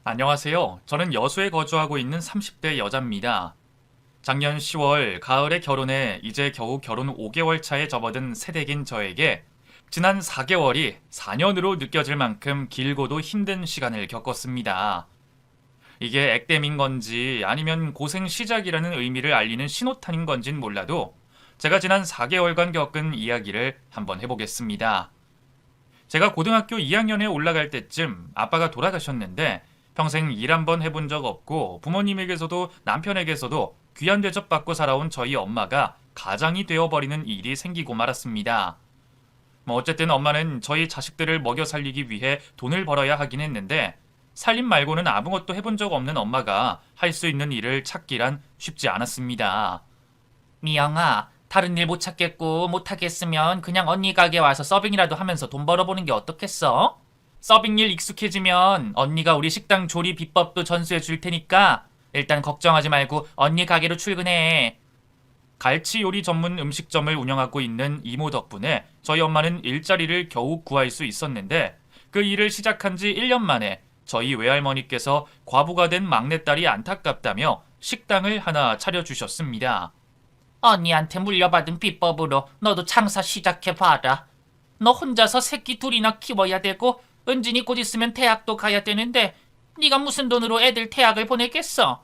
안녕하세요. 저는 여수에 거주하고 있는 30대 여자입니다. 작년 10월 가을에 결혼해 이제 겨우 결혼 5개월 차에 접어든 새댁인 저에게 지난 4개월이 4년으로 느껴질 만큼 길고도 힘든 시간을 겪었습니다. 이게 액땜인 건지 아니면 고생 시작이라는 의미를 알리는 신호탄인 건진 몰라도 제가 지난 4개월간 겪은 이야기를 한번 해보겠습니다. 제가 고등학교 2학년에 올라갈 때쯤 아빠가 돌아가셨는데 평생 일 한 번 해본 적 없고 부모님에게서도 남편에게서도 귀한 대접 받고 살아온 저희 엄마가 가장이 되어버리는 일이 생기고 말았습니다. 어쨌든 엄마는 저희 자식들을 먹여 살리기 위해 돈을 벌어야 하긴 했는데 살림 말고는 아무것도 해본 적 없는 엄마가 할 수 있는 일을 찾기란 쉽지 않았습니다. 미영아, 다른 일 못 찾겠고 못하겠으면 그냥 언니 가게 와서 서빙이라도 하면서 돈 벌어보는 게 어떻겠어? 서빙 일 익숙해지면 언니가 우리 식당 조리 비법도 전수해 줄 테니까 일단 걱정하지 말고 언니 가게로 출근해. 갈치 요리 전문 음식점을 운영하고 있는 이모 덕분에 저희 엄마는 일자리를 겨우 구할 수 있었는데 그 일을 시작한 지 1년 만에 저희 외할머니께서 과부가 된 막내딸이 안타깝다며 식당을 하나 차려주셨습니다. 언니한테 물려받은 비법으로 너도 장사 시작해봐라. 너 혼자서 새끼 둘이나 키워야 되고 은진이 곧 있으면 대학도 가야 되는데 네가 무슨 돈으로 애들 대학을 보내겠어?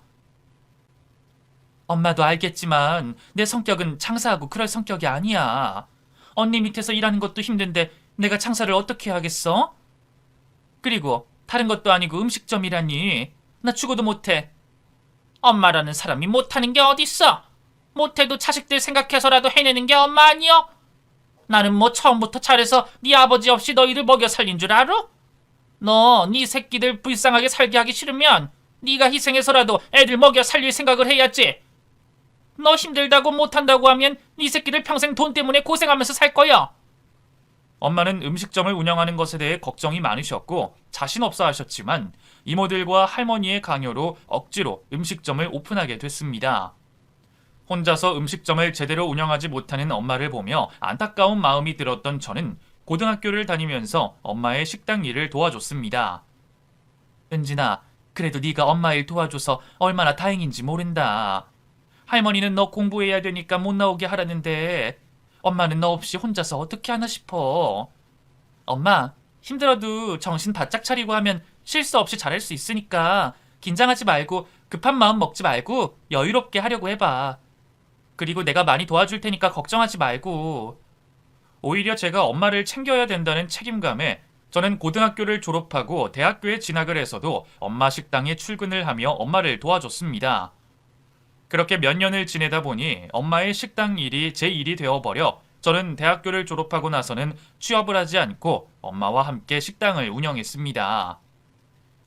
엄마도 알겠지만 내 성격은 장사하고 그럴 성격이 아니야. 언니 밑에서 일하는 것도 힘든데 내가 장사를 어떻게 하겠어? 그리고 다른 것도 아니고 음식점이라니 나 죽어도 못해. 엄마라는 사람이 못하는 게 어딨어? 못해도 자식들 생각해서라도 해내는 게 엄마 아니여? 나는 뭐 처음부터 잘해서 네 아버지 없이 너희를 먹여 살린 줄 알아? 너 네 새끼들 불쌍하게 살게 하기 싫으면 네가 희생해서라도 애들 먹여 살릴 생각을 해야지. 너 힘들다고 못한다고 하면 네 새끼들 평생 돈 때문에 고생하면서 살 거야. 엄마는 음식점을 운영하는 것에 대해 걱정이 많으셨고 자신 없어 하셨지만 이모들과 할머니의 강요로 억지로 음식점을 오픈하게 됐습니다. 혼자서 음식점을 제대로 운영하지 못하는 엄마를 보며 안타까운 마음이 들었던 저는 고등학교를 다니면서 엄마의 식당 일을 도와줬습니다. 은진아, 그래도 네가 엄마 일 도와줘서 얼마나 다행인지 모른다. 할머니는 너 공부해야 되니까 못 나오게 하라는데 엄마는 너 없이 혼자서 어떻게 하나 싶어. 엄마, 힘들어도 정신 바짝 차리고 하면 실수 없이 잘할 수 있으니까 긴장하지 말고 급한 마음 먹지 말고 여유롭게 하려고 해봐. 그리고 내가 많이 도와줄 테니까 걱정하지 말고. 오히려 제가 엄마를 챙겨야 된다는 책임감에 저는 고등학교를 졸업하고 대학교에 진학을 해서도 엄마 식당에 출근을 하며 엄마를 도와줬습니다. 그렇게 몇 년을 지내다 보니 엄마의 식당 일이 제 일이 되어버려 저는 대학교를 졸업하고 나서는 취업을 하지 않고 엄마와 함께 식당을 운영했습니다.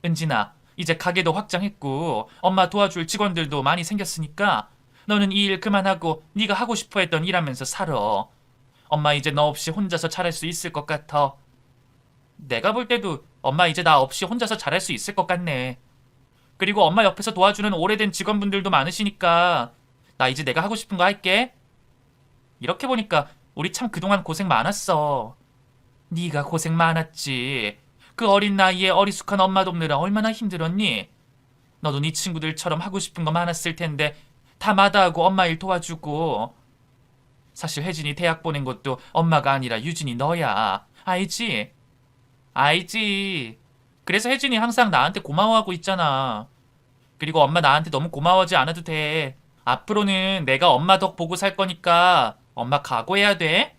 은진아, 이제 가게도 확장했고 엄마 도와줄 직원들도 많이 생겼으니까 너는 이 일 그만하고 네가 하고 싶어 했던 일 하면서 살아. 엄마 이제 너 없이 혼자서 잘할 수 있을 것 같아. 내가 볼 때도 엄마 이제 나 없이 혼자서 잘할 수 있을 것 같네. 그리고 엄마 옆에서 도와주는 오래된 직원분들도 많으시니까 나 이제 내가 하고 싶은 거 할게. 이렇게 보니까 우리 참 그동안 고생 많았어. 네가 고생 많았지. 그 어린 나이에 어리숙한 엄마 돕느라 얼마나 힘들었니? 너도 네 친구들처럼 하고 싶은 거 많았을 텐데 다 마다하고 엄마 일 도와주고. 사실 혜진이 대학 보낸 것도 엄마가 아니라 유진이 너야. 알지? 알지. 그래서 혜진이 항상 나한테 고마워하고 있잖아. 그리고 엄마 나한테 너무 고마워하지 않아도 돼. 앞으로는 내가 엄마 덕 보고 살 거니까 엄마 각오해야 돼.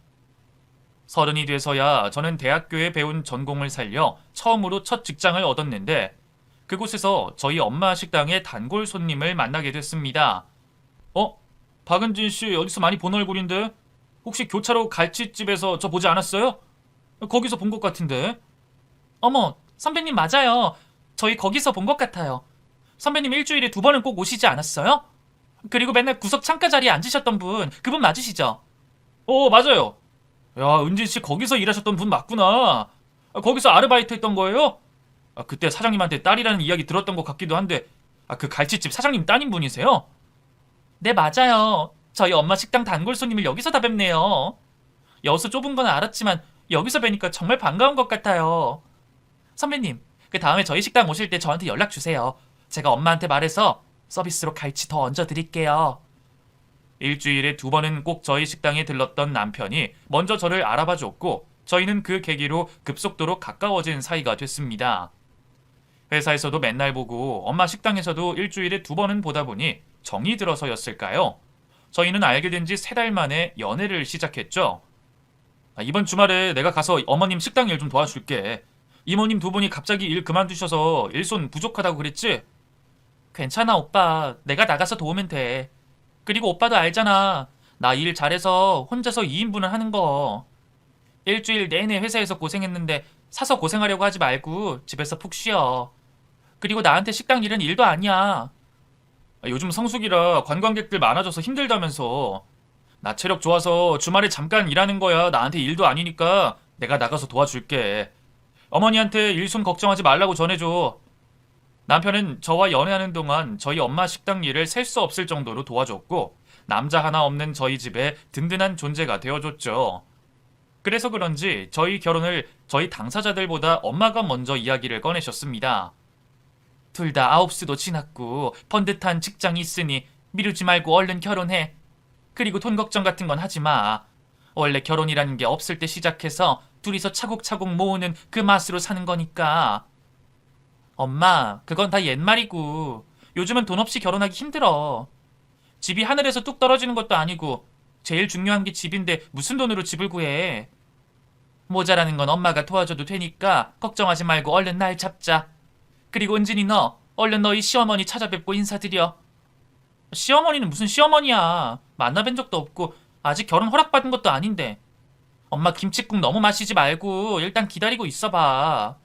서른이 돼서야 저는 대학교에 배운 전공을 살려 처음으로 첫 직장을 얻었는데 그곳에서 저희 엄마 식당의 단골 손님을 만나게 됐습니다. 박은진 씨 어디서 많이 본 얼굴인데? 혹시 교차로 갈치집에서 저 보지 않았어요? 거기서 본 것 같은데. 어머, 선배님 맞아요. 저희 거기서 본 것 같아요. 선배님 일주일에 2번은 꼭 오시지 않았어요? 그리고 맨날 구석 창가 자리에 앉으셨던 분, 그분 맞으시죠? 맞아요. 야, 은진 씨 거기서 일하셨던 분 맞구나. 거기서 아르바이트 했던 거예요? 그때 사장님한테 딸이라는 이야기 들었던 것 같기도 한데, 그 갈치집 사장님 따님 분이세요? 네, 맞아요. 저희 엄마 식당 단골 손님을 여기서 다 뵙네요. 여수 좁은 건 알았지만 여기서 뵈니까 정말 반가운 것 같아요. 선배님, 그 다음에 저희 식당 오실 때 저한테 연락 주세요. 제가 엄마한테 말해서 서비스로 갈치 더 얹어 드릴게요. 일주일에 2번은 꼭 저희 식당에 들렀던 남편이 먼저 저를 알아봐 줬고 저희는 그 계기로 급속도로 가까워진 사이가 됐습니다. 회사에서도 맨날 보고 엄마 식당에서도 일주일에 2번은 보다 보니 정이 들어서였을까요? 저희는 알게 된 지 3달 만에 연애를 시작했죠. 이번 주말에 내가 가서 어머님 식당 일 좀 도와줄게. 이모님 2분이 갑자기 일 그만두셔서 일손 부족하다고 그랬지? 괜찮아 오빠. 내가 나가서 도우면 돼. 그리고 오빠도 알잖아. 나 일 잘해서 혼자서 2인분을 하는 거. 일주일 내내 회사에서 고생했는데 사서 고생하려고 하지 말고 집에서 푹 쉬어. 그리고 나한테 식당 일은 일도 아니야. 요즘 성수기라 관광객들 많아져서 힘들다면서. 나 체력 좋아서 주말에 잠깐 일하는 거야. 나한테 일도 아니니까 내가 나가서 도와줄게. 어머니한테 일손 걱정하지 말라고 전해줘. 남편은 저와 연애하는 동안 저희 엄마 식당 일을 셀 수 없을 정도로 도와줬고 남자 하나 없는 저희 집에 든든한 존재가 되어줬죠. 그래서 그런지 저희 결혼을 저희 당사자들보다 엄마가 먼저 이야기를 꺼내셨습니다. 둘 다 9수도 지났고 번듯한 직장이 있으니 미루지 말고 얼른 결혼해. 그리고 돈 걱정 같은 건 하지 마. 원래 결혼이라는 게 없을 때 시작해서 둘이서 차곡차곡 모으는 그 맛으로 사는 거니까. 엄마, 그건 다 옛말이고 요즘은 돈 없이 결혼하기 힘들어. 집이 하늘에서 뚝 떨어지는 것도 아니고 제일 중요한 게 집인데 무슨 돈으로 집을 구해. 모자라는 건 엄마가 도와줘도 되니까 걱정하지 말고 얼른 날 잡자. 그리고 은진이 너 얼른 너희 시어머니 찾아뵙고 인사드려. 시어머니는 무슨 시어머니야. 만나뵌 적도 없고 아직 결혼 허락받은 것도 아닌데. 엄마 김치국 너무 마시지 말고 일단 기다리고 있어봐.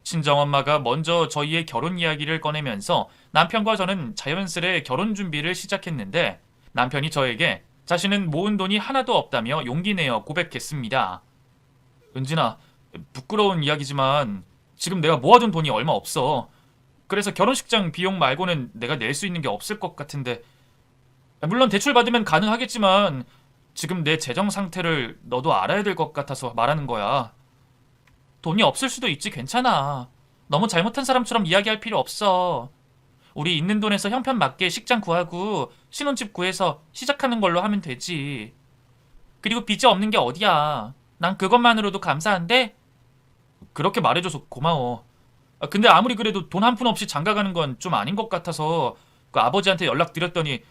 친정엄마가 먼저 저희의 결혼 이야기를 꺼내면서 남편과 저는 자연스레 결혼 준비를 시작했는데 남편이 저에게 자신은 모은 돈이 하나도 없다며 용기 내어 고백했습니다. 은진아, 부끄러운 이야기지만 지금 내가 모아둔 돈이 얼마 없어. 그래서 결혼식장 비용 말고는 내가 낼 수 있는 게 없을 것 같은데. 물론 대출 받으면 가능하겠지만 지금 내 재정 상태를 너도 알아야 될 것 같아서 말하는 거야. 돈이 없을 수도 있지. 괜찮아. 너무 잘못한 사람처럼 이야기할 필요 없어. 우리 있는 돈에서 형편 맞게 식장 구하고 신혼집 구해서 시작하는 걸로 하면 되지. 그리고 빚이 없는 게 어디야. 난 그것만으로도 감사한데. 그렇게 말해줘서 고마워. 근데 아무리 그래도 돈 한 푼 없이 장가가는 건 좀 아닌 것 같아서 그 아버지한테 연락드렸더니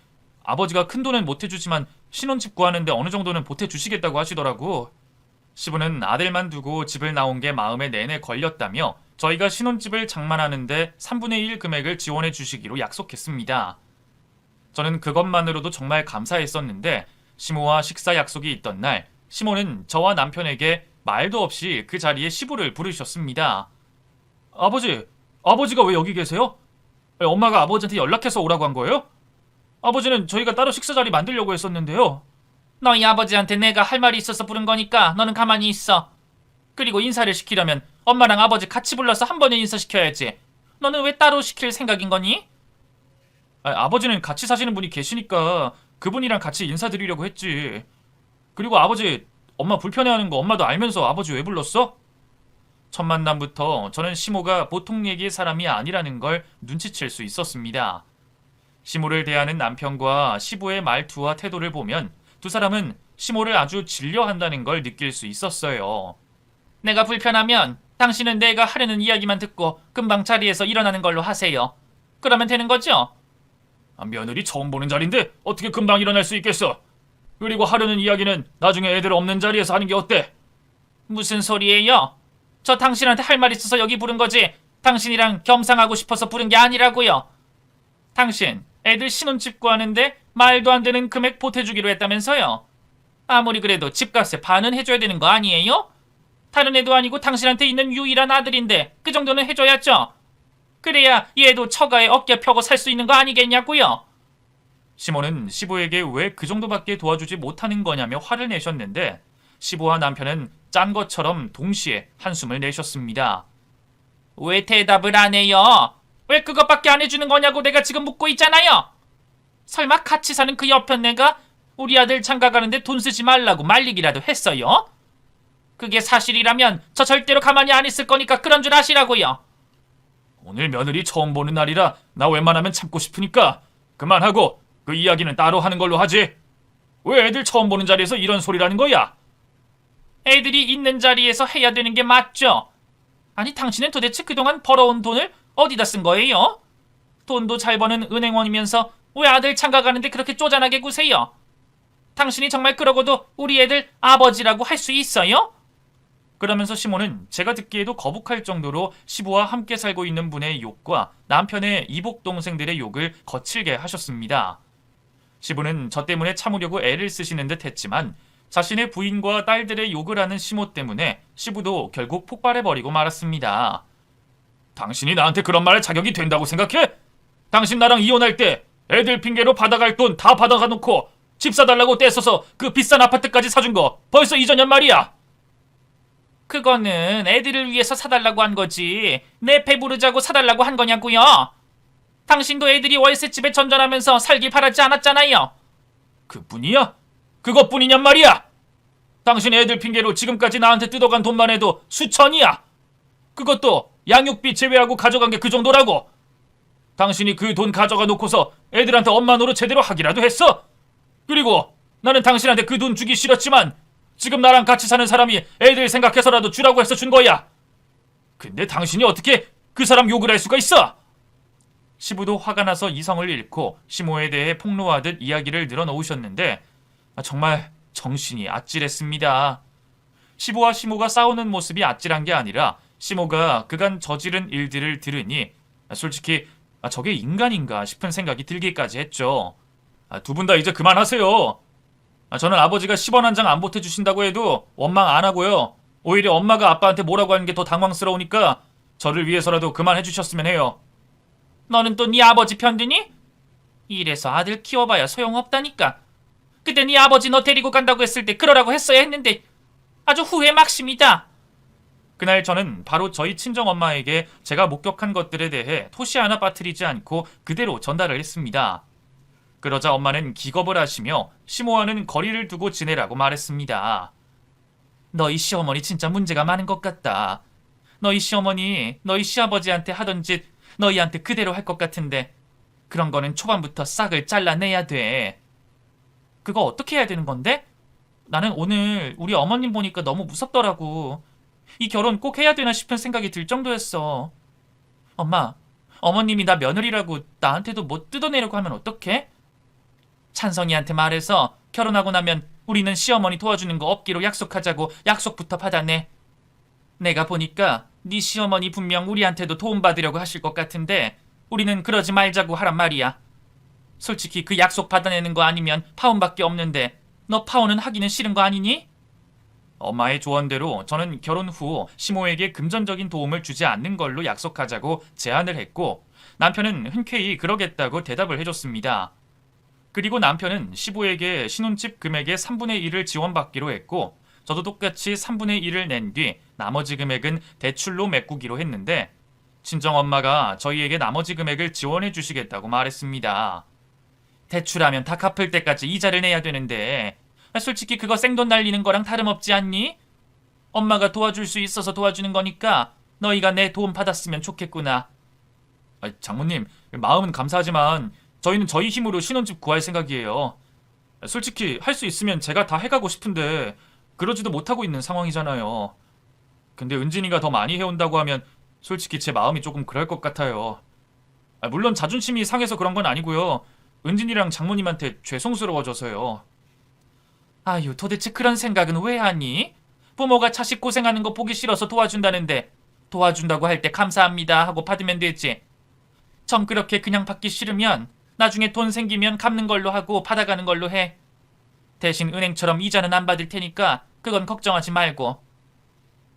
아버지가 큰 돈은 못 해주지만 신혼집 구하는데 어느 정도는 보태주시겠다고 하시더라고. 시부는 아들만 두고 집을 나온 게 마음에 내내 걸렸다며 저희가 신혼집을 장만하는데 3분의 1 금액을 지원해 주시기로 약속했습니다. 저는 그것만으로도 정말 감사했었는데 시모와 식사 약속이 있던 날 시모는 저와 남편에게 말도 없이 그 자리에 시부를 부르셨습니다. 아버지가 왜 여기 계세요? 엄마가 아버지한테 연락해서 오라고 한 거예요? 아버지는 저희가 따로 식사 자리 만들려고 했었는데요. 너희 아버지한테 내가 할 말이 있어서 부른 거니까 너는 가만히 있어. 그리고 인사를 시키려면 엄마랑 아버지 같이 불러서 한 번에 인사시켜야지. 너는 왜 따로 시킬 생각인 거니? 아버지는 같이 사시는 분이 계시니까 그분이랑 같이 인사드리려고 했지. 그리고 아버지, 엄마 불편해하는 거 엄마도 알면서 아버지 왜 불렀어? 첫 만남부터 저는 시모가 보통 얘기의 사람이 아니라는 걸 눈치챌 수 있었습니다. 시모를 대하는 남편과 시부의 말투와 태도를 보면 두 사람은 시모를 아주 질려한다는 걸 느낄 수 있었어요. 내가 불편하면 당신은 내가 하려는 이야기만 듣고 금방 자리에서 일어나는 걸로 하세요. 그러면 되는 거죠? 며느리 처음 보는 자리인데 어떻게 금방 일어날 수 있겠어? 그리고 하려는 이야기는 나중에 애들 없는 자리에서 하는 게 어때? 무슨 소리예요? 저 당신한테 할 말 있어서 여기 부른 거지 당신이랑 겸상하고 싶어서 부른 게 아니라고요. 당신 애들 신혼집 구하는데 말도 안 되는 금액 보태주기로 했다면서요. 아무리 그래도 집값에 반은 해줘야 되는 거 아니에요? 다른 애도 아니고 당신한테 있는 유일한 아들인데 그 정도는 해줘야죠. 그래야 얘도 처가에 어깨 펴고 살 수 있는 거 아니겠냐고요. 시모는 시부에게 왜 그 정도밖에 도와주지 못하는 거냐며 화를 내셨는데 시부와 남편은 짠 것처럼 동시에 한숨을 내셨습니다. 왜 대답을 안 해요? 왜 그것밖에 안 해주는 거냐고 내가 지금 묻고 있잖아요. 설마 같이 사는 그 옆편 내가 우리 아들 장가가는데 돈 쓰지 말라고 말리기라도 했어요? 그게 사실이라면 저 절대로 가만히 안 있을 거니까 그런 줄 아시라고요. 오늘 며느리 처음 보는 날이라 나 웬만하면 참고 싶으니까 그만하고 그 이야기는 따로 하는 걸로 하지. 왜 애들 처음 보는 자리에서 이런 소리라는 거야? 애들이 있는 자리에서 해야 되는 게 맞죠? 아니 당신은 도대체 그동안 벌어온 돈을 어디다 쓴 거예요? 돈도 잘 버는 은행원이면서 왜 아들 장가가는데 그렇게 쪼잔하게 구세요? 당신이 정말 그러고도 우리 애들 아버지라고 할 수 있어요? 그러면서 시모는 제가 듣기에도 거북할 정도로 시부와 함께 살고 있는 분의 욕과 남편의 이복 동생들의 욕을 거칠게 하셨습니다. 시부는 저 때문에 참으려고 애를 쓰시는 듯 했지만 자신의 부인과 딸들의 욕을 하는 시모 때문에 시부도 결국 폭발해버리고 말았습니다. 당신이 나한테 그런 말할 자격이 된다고 생각해? 당신 나랑 이혼할 때 애들 핑계로 받아갈 돈 다 받아가 놓고 집 사달라고 떼써서 그 비싼 아파트까지 사준 거 벌써 이전년 말이야. 그거는 애들을 위해서 사달라고 한 거지 내 배부르자고 사달라고 한 거냐고요. 당신도 애들이 월세집에 전전하면서 살길 바라지 않았잖아요. 그뿐이야? 그것뿐이냔 말이야. 당신 애들 핑계로 지금까지 나한테 뜯어간 돈만 해도 수천이야. 그것도 양육비 제외하고 가져간 게 그 정도라고. 당신이 그 돈 가져가 놓고서 애들한테 엄마 노릇 제대로 하기라도 했어. 그리고 나는 당신한테 그 돈 주기 싫었지만 지금 나랑 같이 사는 사람이 애들 생각해서라도 주라고 해서 준 거야. 근데 당신이 어떻게 그 사람 욕을 할 수가 있어? 시부도 화가 나서 이성을 잃고 시모에 대해 폭로하듯 이야기를 늘어놓으셨는데 정말 정신이 아찔했습니다. 시부와 시모가 싸우는 모습이 아찔한 게 아니라 시모가 그간 저지른 일들을 들으니 솔직히 저게 인간인가 싶은 생각이 들기까지 했죠. 두 분 다 이제 그만하세요. 저는 아버지가 10원 한 장 안 보태주신다고 해도 원망 안 하고요. 오히려 엄마가 아빠한테 뭐라고 하는 게 더 당황스러우니까 저를 위해서라도 그만해주셨으면 해요. 너는 또 네 아버지 편드니? 이래서 아들 키워봐야 소용없다니까. 그때 네 아버지 너 데리고 간다고 했을 때 그러라고 했어야 했는데 아주 후회 막심이다. 그날 저는 바로 저희 친정엄마에게 제가 목격한 것들에 대해 토시 하나 빠뜨리지 않고 그대로 전달을 했습니다. 그러자 엄마는 기겁을 하시며 시모와는 거리를 두고 지내라고 말했습니다. 너희 시어머니 진짜 문제가 많은 것 같다. 너희 시어머니 너희 시아버지한테 하던 짓 너희한테 그대로 할 것 같은데 그런 거는 초반부터 싹을 잘라내야 돼. 그거 어떻게 해야 되는 건데? 나는 오늘 우리 어머님 보니까 너무 무섭더라고. 이 결혼 꼭 해야 되나 싶은 생각이 들 정도였어. 엄마, 어머님이 나 며느리라고 나한테도 뭐 뜯어내려고 하면 어떡해? 찬성이한테 말해서 결혼하고 나면 우리는 시어머니 도와주는 거 없기로 약속하자고 약속부터 받아내. 내가 보니까 네 시어머니 분명 우리한테도 도움받으려고 하실 것 같은데 우리는 그러지 말자고 하란 말이야. 솔직히 그 약속 받아내는 거 아니면 파혼밖에 없는데 너 파혼은 하기는 싫은 거 아니니? 엄마의 조언대로 저는 결혼 후 시모에게 금전적인 도움을 주지 않는 걸로 약속하자고 제안을 했고 남편은 흔쾌히 그러겠다고 대답을 해줬습니다. 그리고 남편은 시부에게 신혼집 금액의 3분의 1을 지원받기로 했고 저도 똑같이 3분의 1을 낸 뒤 나머지 금액은 대출로 메꾸기로 했는데 친정엄마가 저희에게 나머지 금액을 지원해 주시겠다고 말했습니다. 대출하면 다 갚을 때까지 이자를 내야 되는데 솔직히 그거 생돈 날리는 거랑 다름없지 않니? 엄마가 도와줄 수 있어서 도와주는 거니까 너희가 내 도움 받았으면 좋겠구나. 장모님, 마음은 감사하지만 저희는 저희 힘으로 신혼집 구할 생각이에요. 솔직히 할 수 있으면 제가 다 해가고 싶은데 그러지도 못하고 있는 상황이잖아요. 근데 은진이가 더 많이 해온다고 하면 솔직히 제 마음이 조금 그럴 것 같아요. 물론 자존심이 상해서 그런 건 아니고요. 은진이랑 장모님한테 죄송스러워져서요. 아유, 도대체 그런 생각은 왜 하니? 부모가 자식 고생하는 거 보기 싫어서 도와준다는데 도와준다고 할 때 감사합니다 하고 받으면 되지. 정 그렇게 그냥 받기 싫으면 나중에 돈 생기면 갚는 걸로 하고 받아가는 걸로 해. 대신 은행처럼 이자는 안 받을 테니까 그건 걱정하지 말고.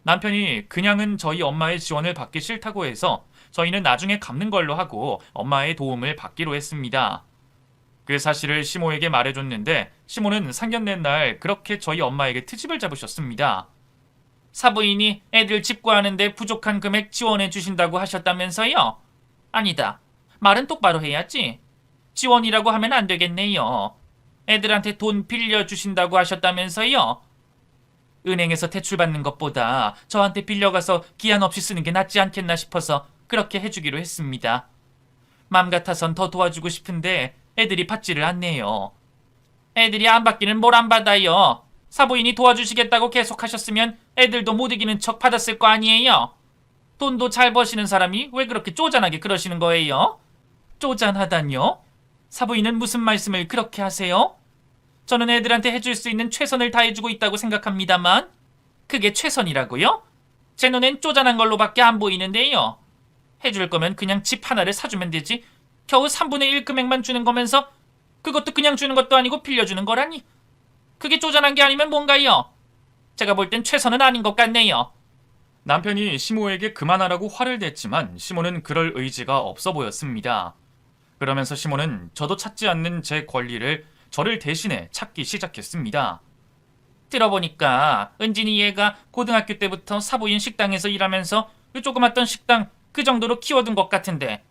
남편이 그냥은 저희 엄마의 지원을 받기 싫다고 해서 저희는 나중에 갚는 걸로 하고 엄마의 도움을 받기로 했습니다. 그 사실을 시모에게 말해줬는데 시모는 상견례 날 그렇게 저희 엄마에게 트집을 잡으셨습니다. 사부인이 애들 집 구하는데 부족한 금액 지원해 주신다고 하셨다면서요? 아니다. 말은 똑바로 해야지. 지원이라고 하면 안 되겠네요. 애들한테 돈 빌려주신다고 하셨다면서요? 은행에서 대출받는 것보다 저한테 빌려가서 기한 없이 쓰는 게 낫지 않겠나 싶어서 그렇게 해주기로 했습니다. 맘 같아선 더 도와주고 싶은데 애들이 받지를 않네요. 애들이 안 받기는 뭘 안 받아요. 사부인이 도와주시겠다고 계속하셨으면 애들도 못 이기는 척 받았을 거 아니에요. 돈도 잘 버시는 사람이 왜 그렇게 쪼잔하게 그러시는 거예요? 쪼잔하다뇨? 사부인은 무슨 말씀을 그렇게 하세요? 저는 애들한테 해줄 수 있는 최선을 다해주고 있다고 생각합니다만 그게 최선이라고요? 제 눈엔 쪼잔한 걸로밖에 안 보이는데요. 해줄 거면 그냥 집 하나를 사주면 되지. 겨우 3분의 1 금액만 주는 거면서 그것도 그냥 주는 것도 아니고 빌려주는 거라니. 그게 쪼잔한 게 아니면 뭔가요? 제가 볼 땐 최선은 아닌 것 같네요. 남편이 시모에게 그만하라고 화를 냈지만 시모는 그럴 의지가 없어 보였습니다. 그러면서 시모는 저도 찾지 않는 제 권리를 저를 대신해 찾기 시작했습니다. 들어보니까 은진이 얘가 고등학교 때부터 사부인 식당에서 일하면서 그 조그맣던 식당 그 정도로 키워둔 것 같은데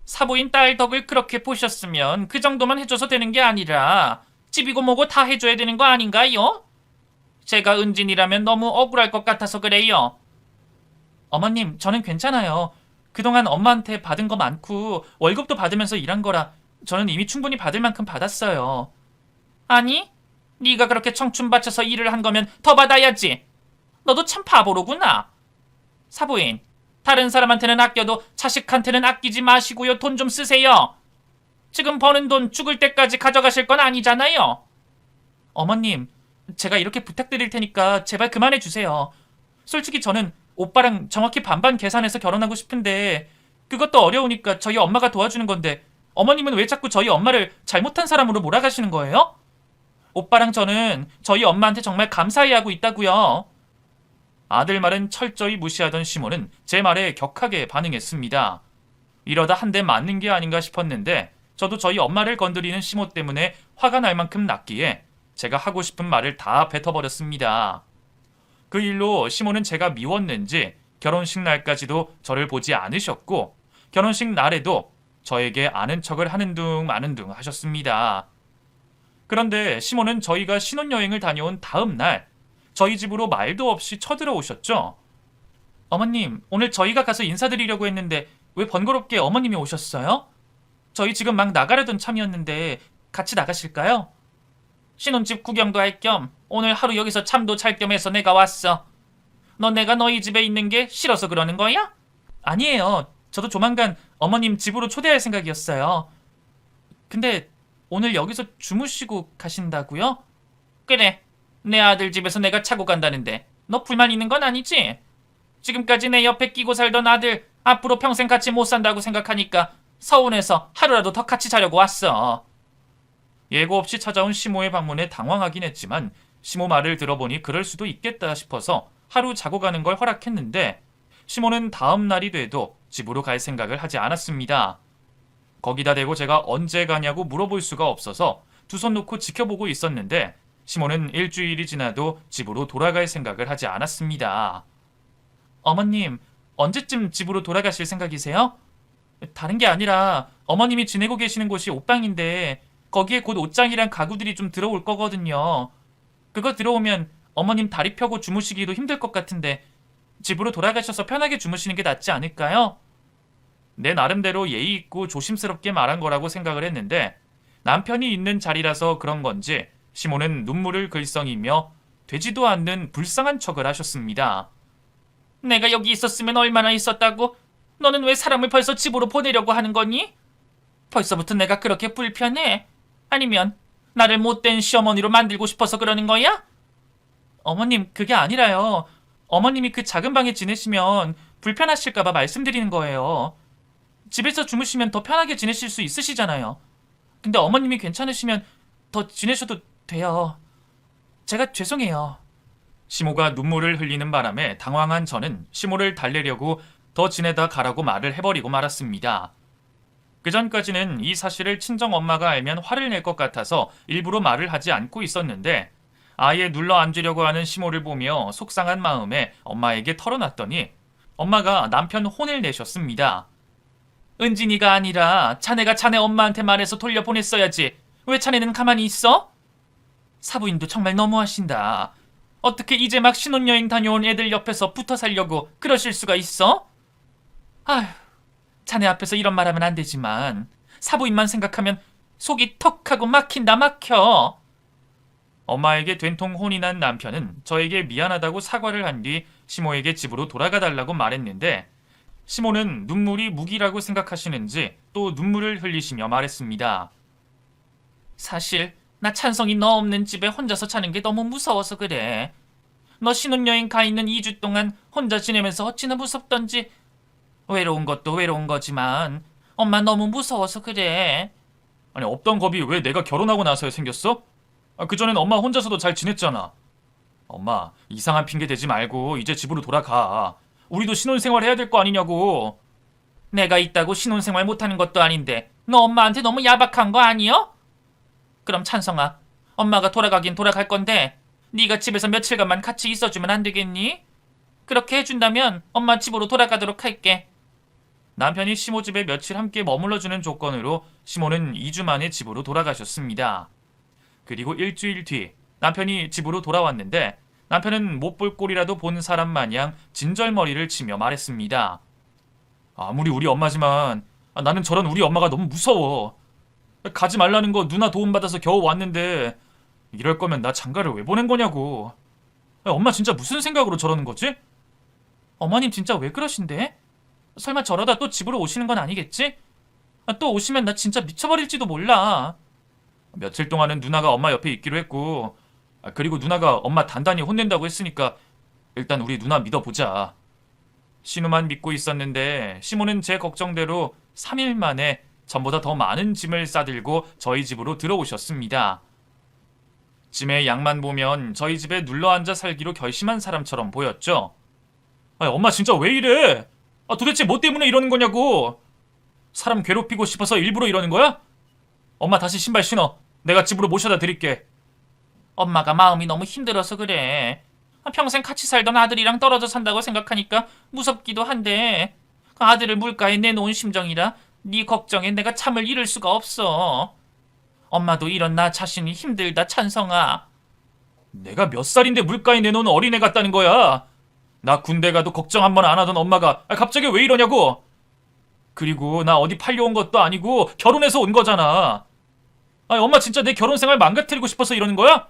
사부인 딸 덕을 그렇게 보셨으면 그 정도만 해줘서 되는 게 아니라 집이고 뭐고 다 해줘야 되는 거 아닌가요? 제가 은진이라면 너무 억울할 것 같아서 그래요. 어머님, 저는 괜찮아요. 그동안 엄마한테 받은 거 많고 월급도 받으면서 일한 거라 저는 이미 충분히 받을 만큼 받았어요. 아니, 네가 그렇게 청춘 바쳐서 일을 한 거면 더 받아야지. 너도 참 바보로구나. 사부인, 다른 사람한테는 아껴도 자식한테는 아끼지 마시고요. 돈 좀 쓰세요. 지금 버는 돈 죽을 때까지 가져가실 건 아니잖아요. 어머님, 제가 이렇게 부탁드릴 테니까 제발 그만해 주세요. 솔직히 저는 오빠랑 정확히 반반 계산해서 결혼하고 싶은데 그것도 어려우니까 저희 엄마가 도와주는 건데 어머님은 왜 자꾸 저희 엄마를 잘못한 사람으로 몰아가시는 거예요? 오빠랑 저는 저희 엄마한테 정말 감사히 하고 있다고요. 아들 말은 철저히 무시하던 시모는 제 말에 격하게 반응했습니다. 이러다 한 대 맞는 게 아닌가 싶었는데 저도 저희 엄마를 건드리는 시모 때문에 화가 날 만큼 났기에 제가 하고 싶은 말을 다 뱉어버렸습니다. 그 일로 시모는 제가 미웠는지 결혼식 날까지도 저를 보지 않으셨고 결혼식 날에도 저에게 아는 척을 하는 둥 마는 둥 하셨습니다. 그런데 시모는 저희가 신혼여행을 다녀온 다음 날 저희 집으로 말도 없이 쳐들어오셨죠. 어머님, 오늘 저희가 가서 인사드리려고 했는데 왜 번거롭게 어머님이 오셨어요? 저희 지금 막 나가려던 참이었는데 같이 나가실까요? 신혼집 구경도 할 겸 오늘 하루 여기서 잠도 잘 겸 해서 내가 왔어. 너 내가 너희 집에 있는 게 싫어서 그러는 거야? 아니에요. 저도 조만간 어머님 집으로 초대할 생각이었어요. 근데 오늘 여기서 주무시고 가신다고요? 그래. 내 아들 집에서 내가 자고 간다는데 너 불만 있는 건 아니지? 지금까지 내 옆에 끼고 살던 아들 앞으로 평생 같이 못 산다고 생각하니까 서운해서 하루라도 더 같이 자려고 왔어. 예고 없이 찾아온 시모의 방문에 당황하긴 했지만 시모 말을 들어보니 그럴 수도 있겠다 싶어서 하루 자고 가는 걸 허락했는데 시모는 다음 날이 돼도 집으로 갈 생각을 하지 않았습니다. 거기다 대고 제가 언제 가냐고 물어볼 수가 없어서 두 손 놓고 지켜보고 있었는데 시모는 일주일이 지나도 집으로 돌아갈 생각을 하지 않았습니다. 어머님, 언제쯤 집으로 돌아가실 생각이세요? 다른 게 아니라 어머님이 지내고 계시는 곳이 옷방인데 거기에 곧 옷장이랑 가구들이 좀 들어올 거거든요. 그거 들어오면 어머님 다리 펴고 주무시기도 힘들 것 같은데 집으로 돌아가셔서 편하게 주무시는 게 낫지 않을까요? 내 나름대로 예의 있고 조심스럽게 말한 거라고 생각을 했는데 남편이 있는 자리라서 그런 건지 시모는 눈물을 글썽이며 되지도 않는 불쌍한 척을 하셨습니다. 내가 여기 있었으면 얼마나 있었다고? 너는 왜 사람을 벌써 집으로 보내려고 하는 거니? 벌써부터 내가 그렇게 불편해? 아니면 나를 못된 시어머니로 만들고 싶어서 그러는 거야? 어머님, 그게 아니라요. 어머님이 그 작은 방에 지내시면 불편하실까봐 말씀드리는 거예요. 집에서 주무시면 더 편하게 지내실 수 있으시잖아요. 근데 어머님이 괜찮으시면 더 지내셔도 돼요. 제가 죄송해요. 시모가 눈물을 흘리는 바람에 당황한 저는 시모를 달래려고 더 지내다 가라고 말을 해버리고 말았습니다. 그전까지는 이 사실을 친정엄마가 알면 화를 낼 것 같아서 일부러 말을 하지 않고 있었는데 아예 눌러 앉으려고 하는 시모를 보며 속상한 마음에 엄마에게 털어놨더니 엄마가 남편 혼을 내셨습니다. 은진이가 아니라 자네가 자네 엄마한테 말해서 돌려보냈어야지. 왜 자네는 가만히 있어? 사부인도 정말 너무하신다. 어떻게 이제 막 신혼여행 다녀온 애들 옆에서 붙어 살려고 그러실 수가 있어? 아휴, 자네 앞에서 이런 말 하면 안 되지만 사부인만 생각하면 속이 턱하고 막힌다 막혀. 엄마에게 된통 혼이 난 남편은 저에게 미안하다고 사과를 한 뒤 시모에게 집으로 돌아가 달라고 말했는데 시모는 눈물이 무기라고 생각하시는지 또 눈물을 흘리시며 말했습니다. 사실 나 찬성이 너 없는 집에 혼자서 자는 게 너무 무서워서 그래. 너 신혼여행 가 있는 2주 동안 혼자 지내면서 어찌나 무섭던지. 외로운 것도 외로운 거지만 엄마 너무 무서워서 그래. 아니 없던 겁이 왜 내가 결혼하고 나서야 생겼어? 그전엔 엄마 혼자서도 잘 지냈잖아. 엄마 이상한 핑계 대지 말고 이제 집으로 돌아가. 우리도 신혼생활 해야 될 거 아니냐고. 내가 있다고 신혼생활 못하는 것도 아닌데 너 엄마한테 너무 야박한 거 아니여? 그럼 찬성아, 엄마가 돌아가긴 돌아갈 건데 네가 집에서 며칠간만 같이 있어주면 안 되겠니? 그렇게 해준다면 엄마 집으로 돌아가도록 할게. 남편이 시모 집에 며칠 함께 머물러주는 조건으로 시모는 2주 만에 집으로 돌아가셨습니다. 그리고 일주일 뒤 남편이 집으로 돌아왔는데 남편은 못 볼 꼴이라도 본 사람 마냥 진절머리를 치며 말했습니다. 아무리 우리 엄마지만 나는 저런 우리 엄마가 너무 무서워. 가지 말라는 거 누나 도움받아서 겨우 왔는데 이럴 거면 나 장가를 왜 보낸 거냐고. 엄마 진짜 무슨 생각으로 저러는 거지? 어머님 진짜 왜 그러신데? 설마 저러다 또 집으로 오시는 건 아니겠지? 또 오시면 나 진짜 미쳐버릴지도 몰라. 며칠 동안은 누나가 엄마 옆에 있기로 했고 그리고 누나가 엄마 단단히 혼낸다고 했으니까 일단 우리 누나 믿어보자. 신우만 믿고 있었는데 시모는 제 걱정대로 3일 만에 전보다 더 많은 짐을 싸들고 저희 집으로 들어오셨습니다. 짐의 양만 보면 저희 집에 눌러앉아 살기로 결심한 사람처럼 보였죠. 엄마 진짜 왜 이래? 도대체 뭐 때문에 이러는 거냐고. 사람 괴롭히고 싶어서 일부러 이러는 거야? 엄마 다시 신발 신어. 내가 집으로 모셔다 드릴게. 엄마가 마음이 너무 힘들어서 그래. 평생 같이 살던 아들이랑 떨어져 산다고 생각하니까 무섭기도 한데 그 아들을 물가에 내놓은 심정이라 네 걱정에 내가 참을 이룰 수가 없어. 엄마도 이런 나 자신이 힘들다 찬성아. 내가 몇 살인데 물가에 내놓은 어린애 같다는 거야. 나 군대 가도 걱정 한 번 안 하던 엄마가 갑자기 왜 이러냐고. 그리고 나 어디 팔려온 것도 아니고 결혼해서 온 거잖아. 엄마 진짜 내 결혼 생활 망가뜨리고 싶어서 이러는 거야?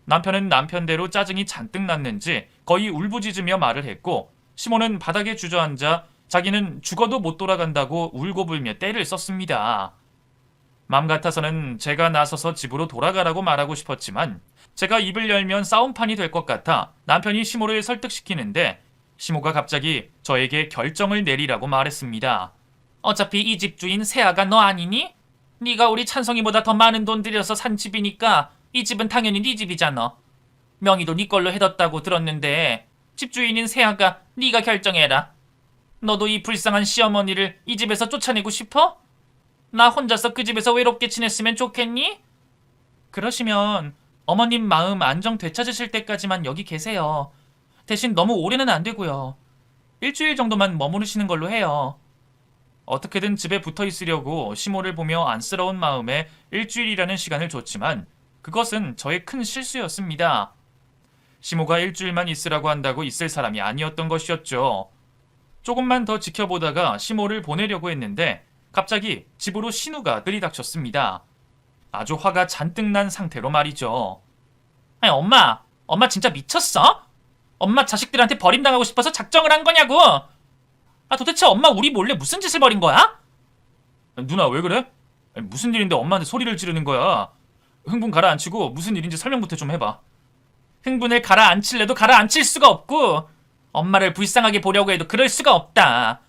남편은 남편대로 짜증이 잔뜩 났는지 거의 울부짖으며 말을 했고 시모는 바닥에 주저앉아 자기는 죽어도 못 돌아간다고 울고불며 떼를 썼습니다. 맘 같아서는 제가 나서서 집으로 돌아가라고 말하고 싶었지만 제가 입을 열면 싸움판이 될 것 같아 남편이 시모를 설득시키는데 시모가 갑자기 저에게 결정을 내리라고 말했습니다. 어차피 이 집 주인 세아가 너 아니니? 네가 우리 찬성이보다 더 많은 돈 들여서 산 집이니까 이 집은 당연히 네 집이잖아. 명의도 네 걸로 해뒀다고 들었는데 집주인인 세아가 네가 결정해라. 너도 이 불쌍한 시어머니를 이 집에서 쫓아내고 싶어? 나 혼자서 그 집에서 외롭게 지냈으면 좋겠니? 그러시면 어머님 마음 안정 되찾으실 때까지만 여기 계세요. 대신 너무 오래는 안 되고요. 일주일 정도만 머무르시는 걸로 해요. 어떻게든 집에 붙어 있으려고 시모를 보며 안쓰러운 마음에 일주일이라는 시간을 줬지만 그것은 저의 큰 실수였습니다. 시모가 일주일만 있으라고 한다고 있을 사람이 아니었던 것이었죠. 조금만 더 지켜보다가 시모를 보내려고 했는데 갑자기 집으로 신우가 들이닥쳤습니다. 아주 화가 잔뜩 난 상태로 말이죠. 아니 엄마 진짜 미쳤어? 엄마 자식들한테 버림당하고 싶어서 작정을 한 거냐고? 도대체 엄마 우리 몰래 무슨 짓을 벌인 거야? 누나 왜 그래? 무슨 일인데 엄마한테 소리를 지르는 거야? 흥분 가라앉히고 무슨 일인지 설명부터 좀 해봐. 흥분을 가라앉힐래도 가라앉힐 수가 없고 엄마를 불쌍하게 보려고 해도 그럴 수가 없다.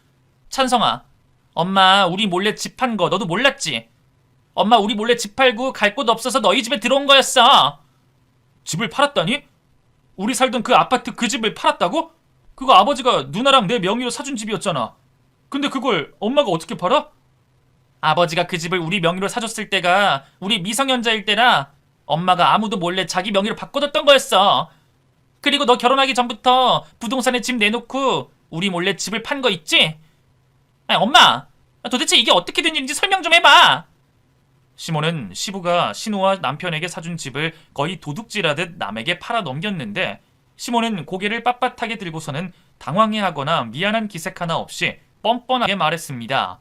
찬성아, 엄마 우리 몰래 집 판 거 너도 몰랐지? 엄마 우리 몰래 집 팔고 갈 곳 없어서 너희 집에 들어온 거였어. 집을 팔았다니? 우리 살던 그 아파트 그 집을 팔았다고? 그거 아버지가 누나랑 내 명의로 사준 집이었잖아. 근데 그걸 엄마가 어떻게 팔아? 아버지가 그 집을 우리 명의로 사줬을 때가 우리 미성년자일 때라 엄마가 아무도 몰래 자기 명의로 바꿔뒀던 거였어. 그리고 너 결혼하기 전부터 부동산에 집 내놓고 우리 몰래 집을 판 거 있지? 아니, 엄마 도대체 이게 어떻게 된 일인지 설명 좀 해봐. 시모는 시부가 신우와 남편에게 사준 집을 거의 도둑질하듯 남에게 팔아 넘겼는데 시모는 고개를 빳빳하게 들고서는 당황해하거나 미안한 기색 하나 없이 뻔뻔하게 말했습니다.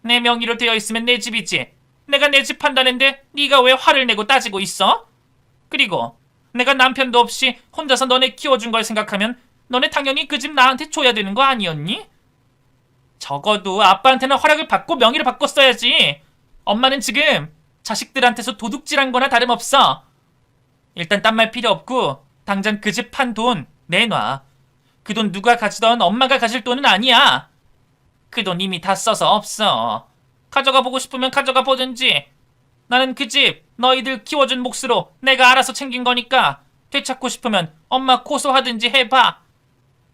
내 명의로 되어 있으면 내 집이지. 내가 내 집 판다는데 네가 왜 화를 내고 따지고 있어? 그리고 내가 남편도 없이 혼자서 너네 키워준 걸 생각하면 너네 당연히 그 집 나한테 줘야 되는 거 아니었니? 적어도 아빠한테는 허락을 받고 명의를 바꿨어야지. 엄마는 지금 자식들한테서 도둑질한 거나 다름없어. 일단 딴 말 필요 없고 당장 그 집 판 돈 내놔. 그 돈 누가 가지던 엄마가 가질 돈은 아니야. 그 돈 이미 다 써서 없어. 가져가 보고 싶으면 가져가 보든지. 나는 그 집 너희들 키워준 몫으로 내가 알아서 챙긴 거니까 되찾고 싶으면 엄마 고소하든지 해봐.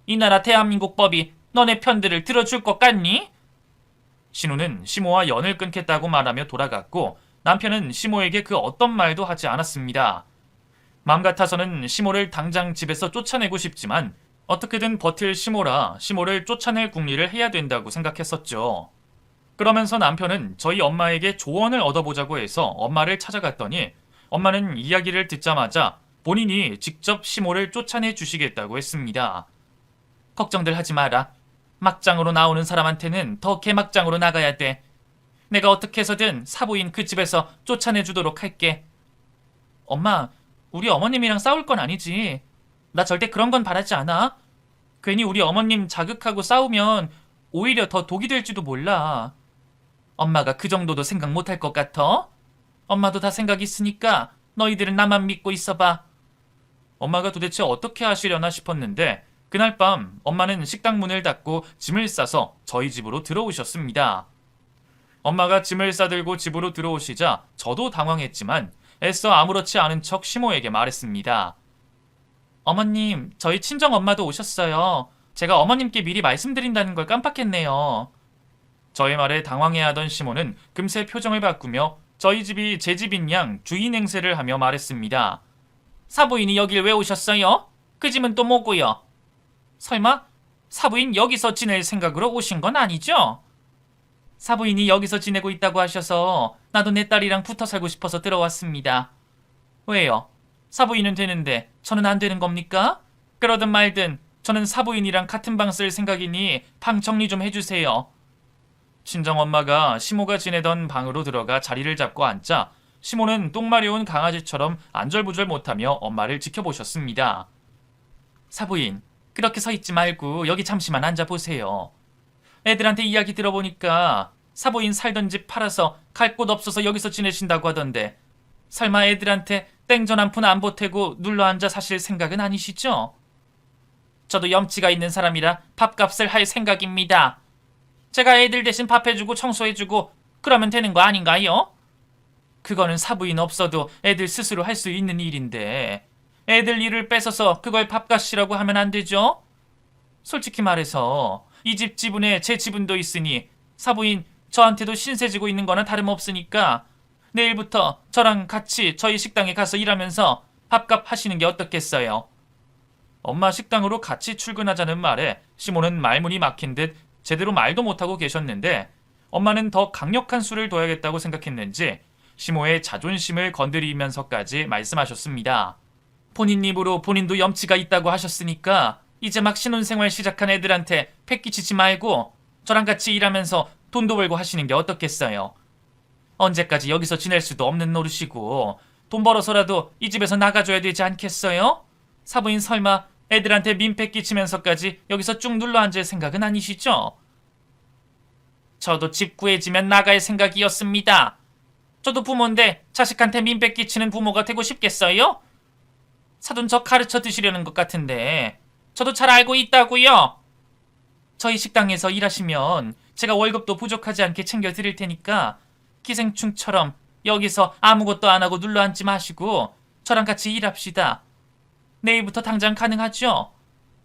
이 나라 대한민국 법이 너네 편들을 들어줄 것 같니? 신우는 시모와 연을 끊겠다고 말하며 돌아갔고 남편은 시모에게 그 어떤 말도 하지 않았습니다. 맘 같아서는 시모를 당장 집에서 쫓아내고 싶지만 어떻게든 버틸 시모라 시모를 쫓아낼 궁리를 해야 된다고 생각했었죠. 그러면서 남편은 저희 엄마에게 조언을 얻어보자고 해서 엄마를 찾아갔더니 엄마는 이야기를 듣자마자 본인이 직접 시모를 쫓아내 주시겠다고 했습니다. 걱정들 하지 마라. 막장으로 나오는 사람한테는 더 개막장으로 나가야 돼. 내가 어떻게 해서든 사부인 그 집에서 쫓아내주도록 할게. 엄마, 우리 어머님이랑 싸울 건 아니지. 나 절대 그런 건 바라지 않아. 괜히 우리 어머님 자극하고 싸우면 오히려 더 독이 될지도 몰라. 엄마가 그 정도도 생각 못할 것 같아? 엄마도 다 생각 있으니까 너희들은 나만 믿고 있어봐. 엄마가 도대체 어떻게 하시려나 싶었는데 그날 밤 엄마는 식당 문을 닫고 짐을 싸서 저희 집으로 들어오셨습니다. 엄마가 짐을 싸들고 집으로 들어오시자 저도 당황했지만 애써 아무렇지 않은 척 시모에게 말했습니다. 어머님, 저희 친정엄마도 오셨어요. 제가 어머님께 미리 말씀드린다는 걸 깜빡했네요. 저의 말에 당황해하던 시모는 금세 표정을 바꾸며 저희 집이 제 집인 양 주인 행세를 하며 말했습니다. 사부인이 여길 왜 오셨어요? 그 집은 또 뭐고요? 설마 사부인 여기서 지낼 생각으로 오신 건 아니죠? 사부인이 여기서 지내고 있다고 하셔서 나도 내 딸이랑 붙어 살고 싶어서 들어왔습니다. 왜요? 사부인은 되는데 저는 안 되는 겁니까? 그러든 말든 저는 사부인이랑 같은 방 쓸 생각이니 방 정리 좀 해주세요. 친정엄마가 시모가 지내던 방으로 들어가 자리를 잡고 앉자 시모는 똥 마려운 강아지처럼 안절부절 못하며 엄마를 지켜보셨습니다. 사부인, 그렇게 서 있지 말고 여기 잠시만 앉아보세요. 애들한테 이야기 들어보니까 사부인 살던 집 팔아서 갈 곳 없어서 여기서 지내신다고 하던데 설마 애들한테 땡전 한 푼 안 보태고 눌러앉아 사실 생각은 아니시죠? 저도 염치가 있는 사람이라 밥값을 할 생각입니다. 제가 애들 대신 밥 해주고 청소해주고 그러면 되는 거 아닌가요? 그거는 사부인 없어도 애들 스스로 할 수 있는 일인데 애들 일을 뺏어서 그걸 밥값이라고 하면 안 되죠? 솔직히 말해서 이 집 지분에 제 지분도 있으니 사부인 저한테도 신세 지고 있는 거나 다름없으니까 내일부터 저랑 같이 저희 식당에 가서 일하면서 밥값 하시는 게 어떻겠어요? 엄마 식당으로 같이 출근하자는 말에 시모는 말문이 막힌 듯 제대로 말도 못하고 계셨는데 엄마는 더 강력한 수를 둬야겠다고 생각했는지 시모의 자존심을 건드리면서까지 말씀하셨습니다. 본인 입으로 본인도 염치가 있다고 하셨으니까 이제 막 신혼생활 시작한 애들한테 패끼치지 말고 저랑 같이 일하면서 돈도 벌고 하시는 게 어떻겠어요? 언제까지 여기서 지낼 수도 없는 노릇이고 돈 벌어서라도 이 집에서 나가줘야 되지 않겠어요? 사부인 설마 애들한테 민폐 끼치면서까지 여기서 쭉 눌러앉을 생각은 아니시죠? 저도 집 구해지면 나갈 생각이었습니다. 저도 부모인데 자식한테 민폐 끼치는 부모가 되고 싶겠어요? 사돈 저 가르쳐 드시려는 것 같은데 저도 잘 알고 있다고요. 저희 식당에서 일하시면 제가 월급도 부족하지 않게 챙겨드릴 테니까 기생충처럼 여기서 아무것도 안 하고 눌러앉지 마시고 저랑 같이 일합시다. 내일부터 당장 가능하죠?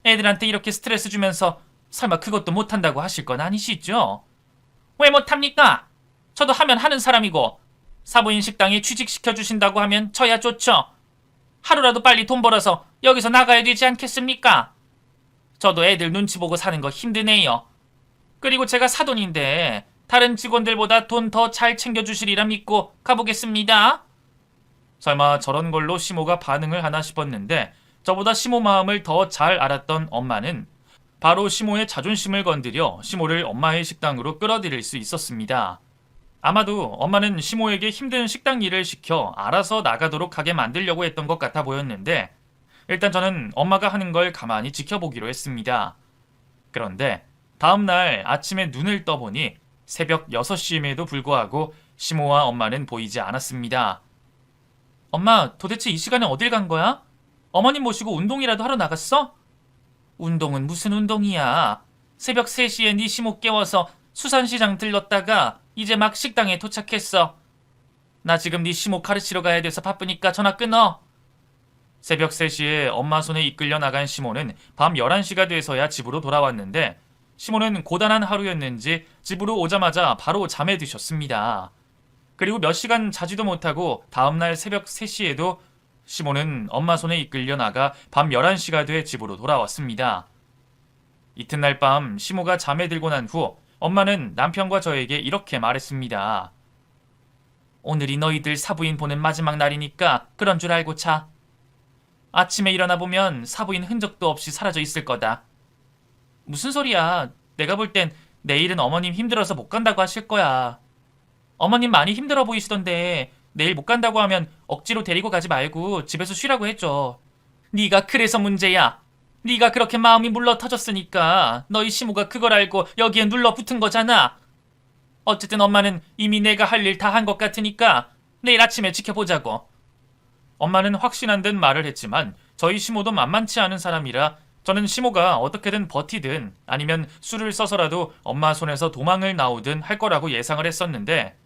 애들한테 이렇게 스트레스 주면서 설마 그것도 못한다고 하실 건 아니시죠? 왜 못합니까? 저도 하면 하는 사람이고 사부인 식당에 취직시켜 주신다고 하면 저야 좋죠. 하루라도 빨리 돈 벌어서 여기서 나가야 되지 않겠습니까? 저도 애들 눈치 보고 사는 거 힘드네요. 그리고 제가 사돈인데 다른 직원들보다 돈 더 잘 챙겨주시리라 믿고 가보겠습니다. 설마 저런 걸로 시모가 반응을 하나 싶었는데 저보다 시모 마음을 더 잘 알았던 엄마는 바로 시모의 자존심을 건드려 시모를 엄마의 식당으로 끌어들일 수 있었습니다. 아마도 엄마는 시모에게 힘든 식당 일을 시켜 알아서 나가도록 하게 만들려고 했던 것 같아 보였는데 일단 저는 엄마가 하는 걸 가만히 지켜보기로 했습니다. 그런데 다음날 아침에 눈을 떠보니 새벽 6시임에도 불구하고 시모와 엄마는 보이지 않았습니다. 엄마, 도대체 이 시간에 어딜 간 거야? 어머님 모시고 운동이라도 하러 나갔어? 운동은 무슨 운동이야? 새벽 3시에 네 시모 깨워서 수산시장 들렀다가 이제 막 식당에 도착했어. 나 지금 네 시모 가르치러 가야 돼서 바쁘니까 전화 끊어. 새벽 3시에 엄마 손에 이끌려 나간 시모는 밤 11시가 돼서야 집으로 돌아왔는데 시모는 고단한 하루였는지 집으로 오자마자 바로 잠에 드셨습니다. 그리고 몇 시간 자지도 못하고 다음날 새벽 3시에도 시모는 엄마 손에 이끌려 나가 밤 11시가 돼 집으로 돌아왔습니다. 이튿날 밤 시모가 잠에 들고 난 후 엄마는 남편과 저에게 이렇게 말했습니다. 오늘이 너희들 사부인 보는 마지막 날이니까 그런 줄 알고 자. 아침에 일어나 보면 사부인 흔적도 없이 사라져 있을 거다. 무슨 소리야. 내가 볼 땐 내일은 어머님 힘들어서 못 간다고 하실 거야. 어머님 많이 힘들어 보이시던데 내일 못 간다고 하면 억지로 데리고 가지 말고 집에서 쉬라고 해줘. 네가 그래서 문제야. 네가 그렇게 마음이 물러 터졌으니까 너희 시모가 그걸 알고 여기에 눌러 붙은 거잖아. 어쨌든 엄마는 이미 내가 할 일 다 한 것 같으니까 내일 아침에 지켜보자고. 엄마는 확신한 듯 말을 했지만 저희 시모도 만만치 않은 사람이라 저는 시모가 어떻게든 버티든 아니면 술을 써서라도 엄마 손에서 도망을 나오든 할 거라고 예상을 했었는데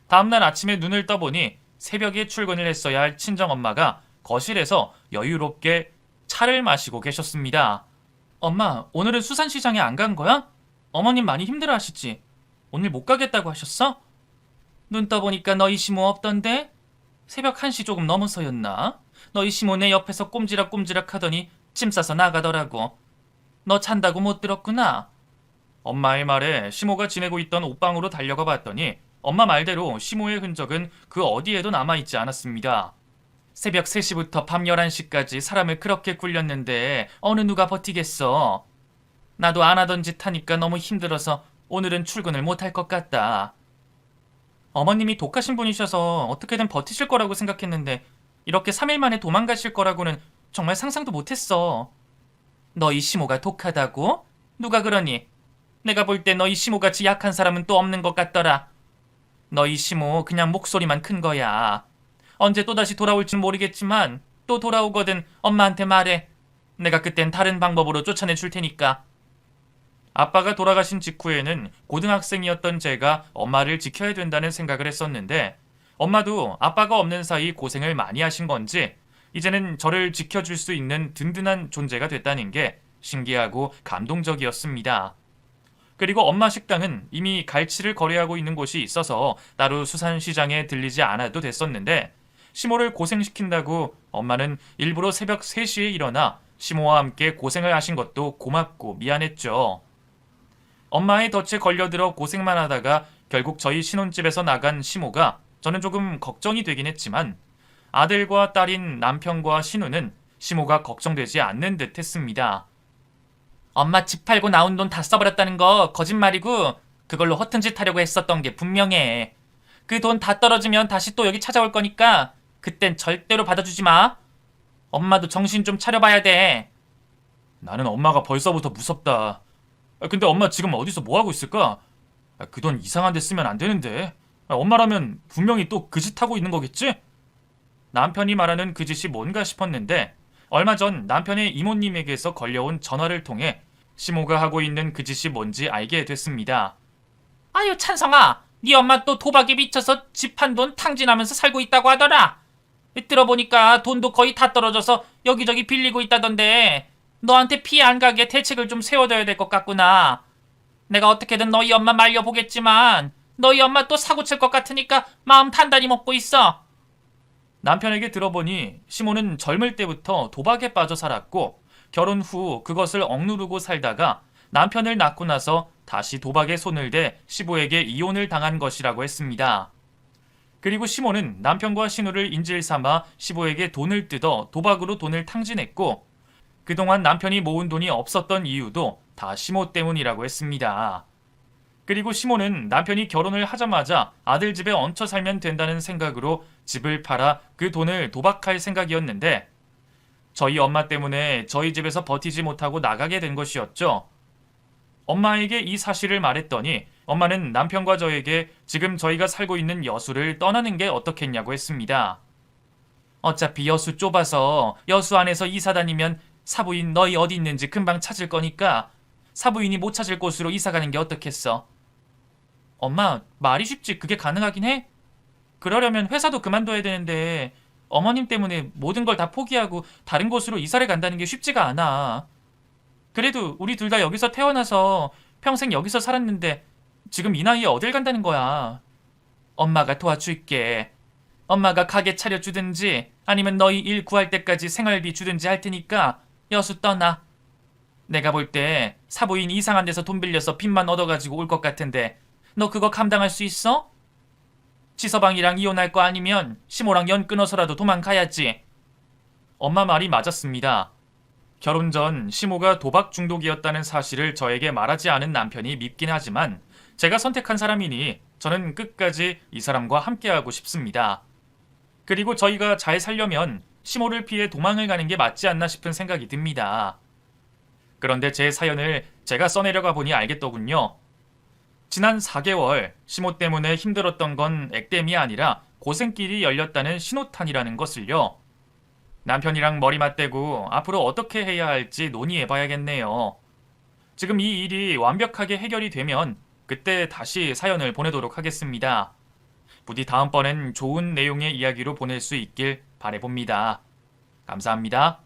다음날 아침에 눈을 떠보니 새벽에 출근을 했어야 할 친정엄마가 거실에서 여유롭게 차를 마시고 계셨습니다. 엄마, 오늘은 수산시장에 안 간 거야? 어머님 많이 힘들어 하시지? 오늘 못 가겠다고 하셨어? 눈 떠보니까 너희 시모 없던데? 새벽 1시 조금 넘어서였나? 너희 시모 내 옆에서 꼼지락꼼지락 하더니 짐 싸서 나가더라고. 너 잔다고 못 들었구나. 엄마의 말에 시모가 지내고 있던 옷방으로 달려가 봤더니 엄마 말대로 시모의 흔적은 그 어디에도 남아있지 않았습니다. 새벽 3시부터 밤 11시까지 사람을 그렇게 굴렸는데 어느 누가 버티겠어. 나도 안 하던 짓 하니까 너무 힘들어서 오늘은 출근을 못할 것 같다. 어머님이 독하신 분이셔서 어떻게든 버티실 거라고 생각했는데 이렇게 3일 만에 도망가실 거라고는 정말 상상도 못했어. 너희 시모가 독하다고? 누가 그러니? 내가 볼 때 너희 시모같이 약한 사람은 또 없는 것 같더라. 너희 시모 그냥 목소리만 큰 거야. 언제 또다시 돌아올진 모르겠지만 또 돌아오거든 엄마한테 말해. 내가 그땐 다른 방법으로 쫓아내 줄 테니까. 아빠가 돌아가신 직후에는 고등학생이었던 제가 엄마를 지켜야 된다는 생각을 했었는데 엄마도 아빠가 없는 사이 고생을 많이 하신 건지 이제는 저를 지켜줄 수 있는 든든한 존재가 됐다는 게 신기하고 감동적이었습니다. 그리고 엄마 식당은 이미 갈치를 거래하고 있는 곳이 있어서 따로 수산시장에 들리지 않아도 됐었는데 시모를 고생시킨다고 엄마는 일부러 새벽 3시에 일어나 시모와 함께 고생을 하신 것도 고맙고 미안했죠. 엄마의 덫에 걸려들어 고생만 하다가 결국 저희 신혼집에서 나간 시모가 저는 조금 걱정이 되긴 했지만 아들과 딸인 남편과 신우는 시모가 걱정되지 않는 듯 했습니다. 엄마 집 팔고 나온 돈 다 써버렸다는 거 거짓말이고 그걸로 허튼 짓 하려고 했었던 게 분명해. 그 돈 다 떨어지면 다시 또 여기 찾아올 거니까 그땐 절대로 받아주지 마. 엄마도 정신 좀 차려봐야 돼. 나는 엄마가 벌써부터 무섭다. 근데 엄마 지금 어디서 뭐하고 있을까? 그 돈 이상한 데 쓰면 안 되는데. 엄마라면 분명히 또 그 짓 하고 있는 거겠지? 남편이 말하는 그 짓이 뭔가 싶었는데 얼마 전 남편의 이모님에게서 걸려온 전화를 통해 시모가 하고 있는 그 짓이 뭔지 알게 됐습니다. 아유 찬성아, 네 엄마 또 도박에 미쳐서 집 한 돈 탕진하면서 살고 있다고 하더라. 들어보니까 돈도 거의 다 떨어져서 여기저기 빌리고 있다던데 너한테 피해 안 가게 대책을 좀 세워둬야 될 것 같구나. 내가 어떻게든 너희 엄마 말려보겠지만 너희 엄마 또 사고 칠 것 같으니까 마음 단단히 먹고 있어. 남편에게 들어보니 시모는 젊을 때부터 도박에 빠져 살았고 결혼 후 그것을 억누르고 살다가 남편을 낳고 나서 다시 도박에 손을 대 시부에게 이혼을 당한 것이라고 했습니다. 그리고 시모는 남편과 신우를 인질 삼아 시부에게 돈을 뜯어 도박으로 돈을 탕진했고 그동안 남편이 모은 돈이 없었던 이유도 다 시모 때문이라고 했습니다. 그리고 시모는 남편이 결혼을 하자마자 아들 집에 얹혀 살면 된다는 생각으로 집을 팔아 그 돈을 도박할 생각이었는데 저희 엄마 때문에 저희 집에서 버티지 못하고 나가게 된 것이었죠. 엄마에게 이 사실을 말했더니 엄마는 남편과 저에게 지금 저희가 살고 있는 여수를 떠나는 게 어떻겠냐고 했습니다. 어차피 여수 좁아서 여수 안에서 이사 다니면 사부인 너희 어디 있는지 금방 찾을 거니까 사부인이 못 찾을 곳으로 이사 가는 게 어떻겠어? 엄마, 말이 쉽지 그게 가능하긴 해? 그러려면 회사도 그만둬야 되는데 어머님 때문에 모든 걸 다 포기하고 다른 곳으로 이사를 간다는 게 쉽지가 않아. 그래도 우리 둘 다 여기서 태어나서 평생 여기서 살았는데 지금 이 나이에 어딜 간다는 거야. 엄마가 도와줄게. 엄마가 가게 차려주든지 아니면 너희 일 구할 때까지 생활비 주든지 할 테니까 여수 떠나. 내가 볼 때 사부인 이상한 데서 돈 빌려서 빚만 얻어가지고 올 것 같은데 너 그거 감당할 수 있어? 지서방이랑 이혼할 거 아니면 시모랑 연 끊어서라도 도망가야지. 엄마 말이 맞았습니다. 결혼 전 시모가 도박 중독이었다는 사실을 저에게 말하지 않은 남편이 밉긴 하지만 제가 선택한 사람이니 저는 끝까지 이 사람과 함께하고 싶습니다. 그리고 저희가 잘 살려면 시모를 피해 도망을 가는 게 맞지 않나 싶은 생각이 듭니다. 그런데 제 사연을 제가 써내려가 보니 알겠더군요. 지난 4개월 시모 때문에 힘들었던 건 액땜이 아니라 고생길이 열렸다는 신호탄이라는 것을요. 남편이랑 머리 맞대고 앞으로 어떻게 해야 할지 논의해봐야겠네요. 지금 이 일이 완벽하게 해결이 되면 그때 다시 사연을 보내도록 하겠습니다. 부디 다음번엔 좋은 내용의 이야기로 보낼 수 있길 바라봅니다. 감사합니다.